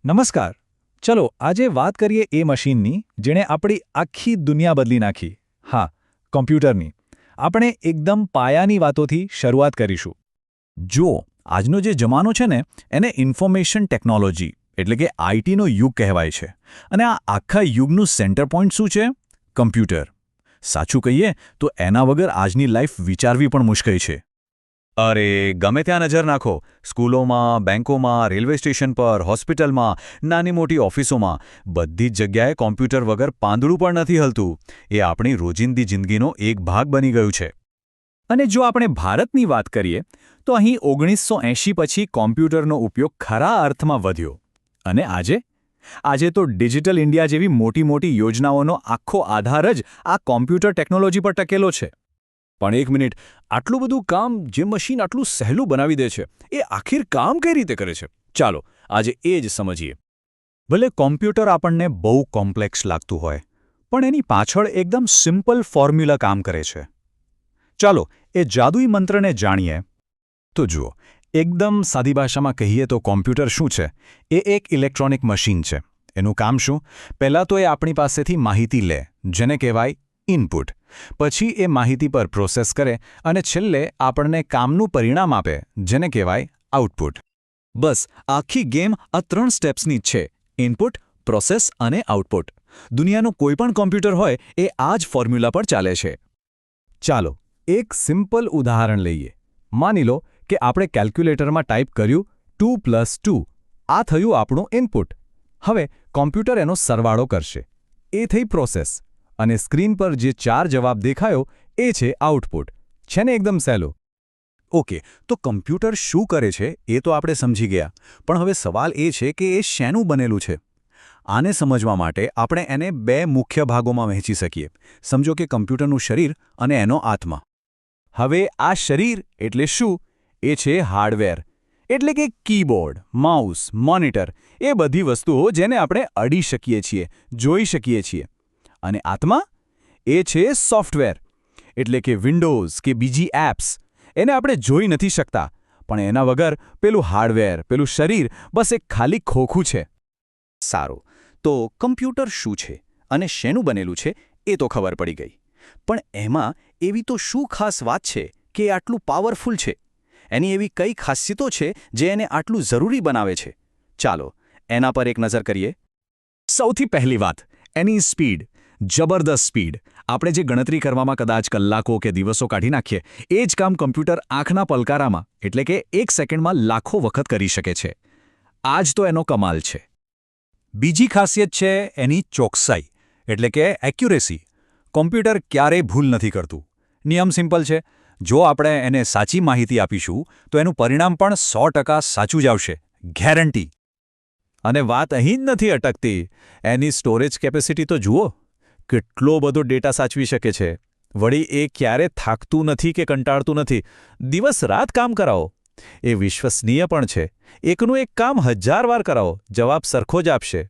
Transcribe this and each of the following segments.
નમસ્કાર. ચલો આજે વાત કરીએ એ મશીનની જેણે આપણી આખી દુનિયા બદલી નાખી. હા, કોમ્પ્યુટરની. આપણે એકદમ પાયાની વાતોથી શરૂઆત કરીશું. જો આજનો જે જમાનો છે ને એને ઇન્ફોર્મેશન ટેકનોલોજી એટલે કે આઈટીનો યુગ કહેવાય છે. અને આ આખા યુગનું સેન્ટર પોઈન્ટ શું છે? કમ્પ્યુટર. સાચું કહીએ તો એના વગર આજની લાઈફ વિચારવી પણ મુશ્કેલ છે. અરે ગમે ત્યાં નજર નાખો, સ્કૂલોમાં, બેંકોમાં, રેલવે સ્ટેશન પર, હોસ્પિટલમાં, નાની મોટી ઓફિસોમાં, બધી જ જગ્યાએ કોમ્પ્યુટર વગર પાંદડું પણ નથી હલતું. એ આપણી રોજિંદી જિંદગીનો એક ભાગ બની ગયું છે. અને જો આપણે ભારતની વાત કરીએ તો અહીં 1980 પછી કોમ્પ્યુટરનો ઉપયોગ ખરા અર્થમાં વધ્યો. અને આજે તો ડિજિટલ ઇન્ડિયા જેવી મોટી મોટી યોજનાઓનો આખો આધાર જ આ કોમ્પ્યુટર ટેકનોલોજી પર ટકેલો છે. પણ એક મિનિટ, આટલું બધું કામ જે મશીન આટલું સહેલું બનાવી દે છે, એ આખિર કામ કઈ રીતે કરે છે? ચાલો આજે એ જ સમજીએ. ભલે કોમ્પ્યુટર આપણને બહુ કોમ્પ્લેક્સ લાગતું હોય, પણ એની પાછળ એકદમ સિમ્પલ ફોર્મ્યુલા કામ કરે છે. ચાલો એ જાદુઈ મંત્રને જાણીએ. તો જુઓ, એકદમ સાદી ભાષામાં કહીએ તો કોમ્પ્યુટર શું છે? એ એક ઇલેક્ટ્રોનિક મશીન છે. એનું કામ શું? પહેલાં તો એ આપણી પાસેથી માહિતી લે, જેને કહેવાય ઇનપુટ. પછી એ માહિતી પર પ્રોસેસ કરે અને છેલ્લે આપણને કામનું પરિણામ આપે, જેને કહેવાય આઉટપુટ. બસ આખી ગેમ આ 3 સ્ટેપ્સની જ છે: ઇનપુટ, પ્રોસેસ અને આઉટપુટ. દુનિયાનું કોઈપણ કોમ્પ્યુટર હોય એ આ જ ફોર્મ્યુલા પર ચાલે છે. ચાલો એક સિમ્પલ ઉદાહરણ લઈએ. માની લો કે આપણે કેલ્ક્યુલેટરમાં ટાઈપ કર્યું 2 + 2. આ થયું આપણું ઇનપુટ. હવે કોમ્પ્યુટર એનો સરવાળો કરશે. એ થઈ પ્રોસેસ. અને સ્ક્રીન પર જે 4 જવાબ દેખાયો એ છે આઉટપુટ. છે ને એકદમ સહેલું? ઓકે, તો કમ્પ્યુટર શું કરે છે એ તો આપણે સમજી ગયા. પણ હવે સવાલ એ છે કે એ શેનું બનેલું છે? આને સમજવા માટે આપણે એને 2 મુખ્ય ભાગોમાં વહેંચી શકીએ. સમજો કે કમ્પ્યુટરનું શરીર અને એનો આત્મા. હવે આ શરીર એટલે શું? એ છે હાર્ડવેર. એટલે કે કીબોર્ડ, માઉસ, મોનિટર, એ બધી વસ્તુઓ જેને આપણે અડી શકીએ છીએ, જોઈ શકીએ છીએ. અને આત્મા? એ છે સોફ્ટવેર. એટલે કે વિન્ડોઝ કે બીજી એપ્સ. એને આપણે જોઈ નથી શકતા, પણ એના વગર પેલું હાર્ડવેર, પેલું શરીર બસ એક ખાલી ખોખું છે. સારું, તો કમ્પ્યુટર શું છે અને શેનું બનેલું છે એ તો ખબર પડી ગઈ. પણ એમાં એવી તો શું ખાસ વાત છે કે એ આટલું પાવરફુલ છે? એની એવી કઈ ખાસિયતો છે જે એને આટલું જરૂરી બનાવે છે? ચાલો એના પર એક નજર કરીએ. સૌથી પહેલી વાત, એની સ્પીડ. જબરદસ્ત સ્પીડ. આપણે જે ગણતરી કરવામાં કદાચ કલાકો કે દિવસો કાઢી નાખીએ, એ જ કામ કમ્પ્યુટર આંખના પલકારામાં એટલે કે 1 સેકન્ડમાં લાખો વખત કરી શકે છે. આ જ તો એનો કમાલ છે. બીજી ખાસિયત છે એની ચોકસાઈ એટલે કે એક્યુરેસી. કોમ્પ્યુટર ક્યારેય ભૂલ નથી કરતું. નિયમ સિમ્પલ છે. જો આપણે એને સાચી માહિતી આપીશું તો એનું પરિણામ પણ 100% સાચું જ આવશે. ગેરંટી. અને વાત અહીં જ નથી અટકતી. એની સ્ટોરેજ કેપેસિટી તો જુઓ. કેટલો બધો ડેટા સાચવી શકે છે. વળી એ ક્યારે થાકતું નથી કે કંટાળતું નથી. દિવસ રાત કામ કરાવો. એ વિશ્વસનીય પણ છે. એકનું એક કામ 1000 વાર કરાવો, જવાબ સરખો જ આપશે.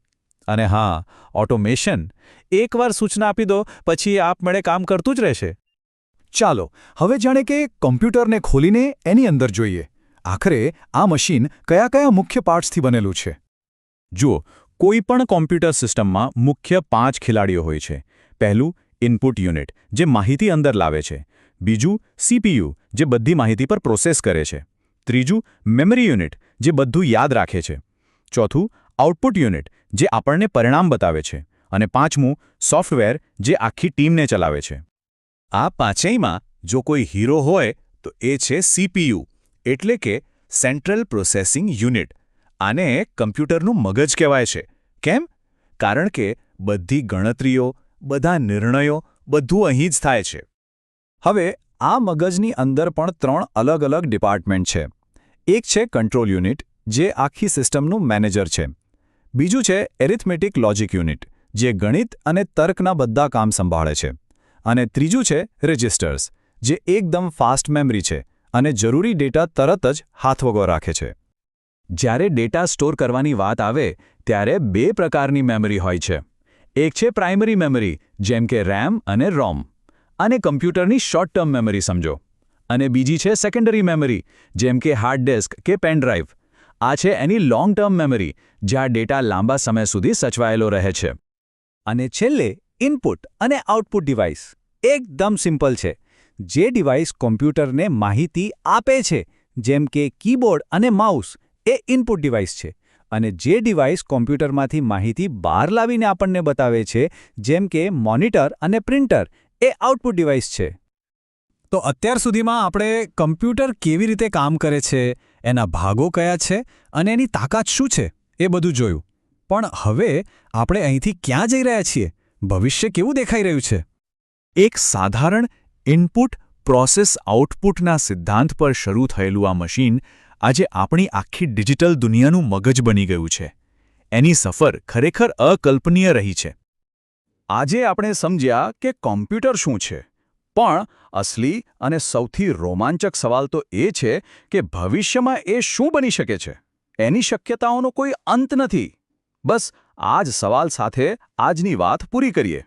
અને હા, ઓટોમેશન. એકવાર સૂચના આપી દો પછી આપમેળે કામ કરતું જ રહેશે. ચાલો હવે જાણે કે કોમ્પ્યુટરને ખોલીને એની અંદર જોઈએ. આખરે આ મશીન કયા કયા મુખ્ય પાર્ટ્સથી બનેલું છે? જુઓ, કોઈ પણ કોમ્પ્યુટર સિસ્ટમમાં મુખ્ય 5 ખેલાડીઓ હોય છે. પહેલું ઇનપુટ યુનિટ, જે માહિતી અંદર લાવે છે. બીજું સીપીયુ, જે બધી માહિતી પર પ્રોસેસ કરે છે. ત્રીજું મેમરી યુનિટ, જે બધું યાદ રાખે છે. ચોથું આઉટપુટ યુનિટ, જે આપણને પરિણામ બતાવે છે. અને પાંચમું સોફ્ટવેર, જે આખી ટીમને ચલાવે છે. આ પાંચેયમાં જો કોઈ હીરો હોય તો એ છે સીપીયુ, એટલે કે સેન્ટ્રલ પ્રોસેસિંગ યુનિટ. આને કમ્પ્યુટરનું મગજ કહેવાય છે. કેમ? કારણ કે બધી ગણતરીઓ, બધા નિર્ણયો, બધું અહીં જ થાય છે. હવે આ મગજની અંદર પણ 3 અલગ અલગ ડિપાર્ટમેન્ટ છે. એક છે કંટ્રોલ યુનિટ, જે આખી સિસ્ટમનું મેનેજર છે. બીજું છે એરિથમેટિક લોજિક યુનિટ, જે ગણિત અને તર્કના બધા કામ સંભાળે છે. અને ત્રીજું છે રજિસ્ટર્સ, જે એકદમ ફાસ્ટ મેમરી છે અને જરૂરી ડેટા તરત જ હાથવગો રાખે છે. જ્યારે ડેટા સ્ટોર કરવાની વાત આવે ત્યારે 2 પ્રકારની મેમરી હોય છે. એક છે પ્રાઇમરી મેમરી, જેમ કે રેમ અને રોમ. આને કમ્પ્યુટરની શોર્ટ ટર્મ મેમરી સમજો. અને બીજી છે સેકન્ડરી મેમરી, જેમ કે હાર્ડ ડિસ્ક કે પેન ડ્રાઈવ. આ છે એની લોંગ ટર્મ મેમરી, જ્યાં ડેટા લાંબા સમય સુધી સચવાયેલો રહે છે. અને છેલ્લે ઇનપુટ અને આઉટપુટ ડિવાઇસ. એકદમ સિમ્પલ છે. જે ડિવાઇસ કોમ્પ્યુટરને માહિતી આપે છે, જેમ કે કીબોર્ડ અને માઉસ, એ ઇનપુટ ડિવાઇસ છે. અને જે ડિવાઇસ કોમ્પ્યુટરમાંથી માહિતી બહાર લાવીને આપણને બતાવે છે, જેમ કે મોનિટર અને પ્રિન્ટર, એ આઉટપુટ ડિવાઇસ છે. તો અત્યાર સુધીમાં આપણે કમ્પ્યુટર કેવી રીતે કામ કરે છે, એના ભાગો કયા છે અને એની તાકાત શું છે, એ બધું જોયું. પણ હવે આપણે અહીંથી ક્યાં જઈ રહ્યા છીએ? ભવિષ્ય કેવું દેખાઈ રહ્યું છે? એક સાધારણ ઇનપુટ પ્રોસેસ આઉટપુટના સિદ્ધાંત પર શરૂ થયેલું આ મશીન આજે આપણી આખી ડિજિટલ દુનિયાનું મગજ બની ગયું છે. એની સફર ખરેખર અકલ્પનીય રહી છે. આજે આપણે સમજ્યા કે કોમ્પ્યુટર શું છે, પણ અસલી અને સૌથી રોમાંચક સવાલ તો એ છે કે ભવિષ્યમાં એ શું બની શકે છે. એની શક્યતાઓનો કોઈ અંત નથી. બસ આ જ સવાલ સાથે આજની વાત પૂરી કરીએ.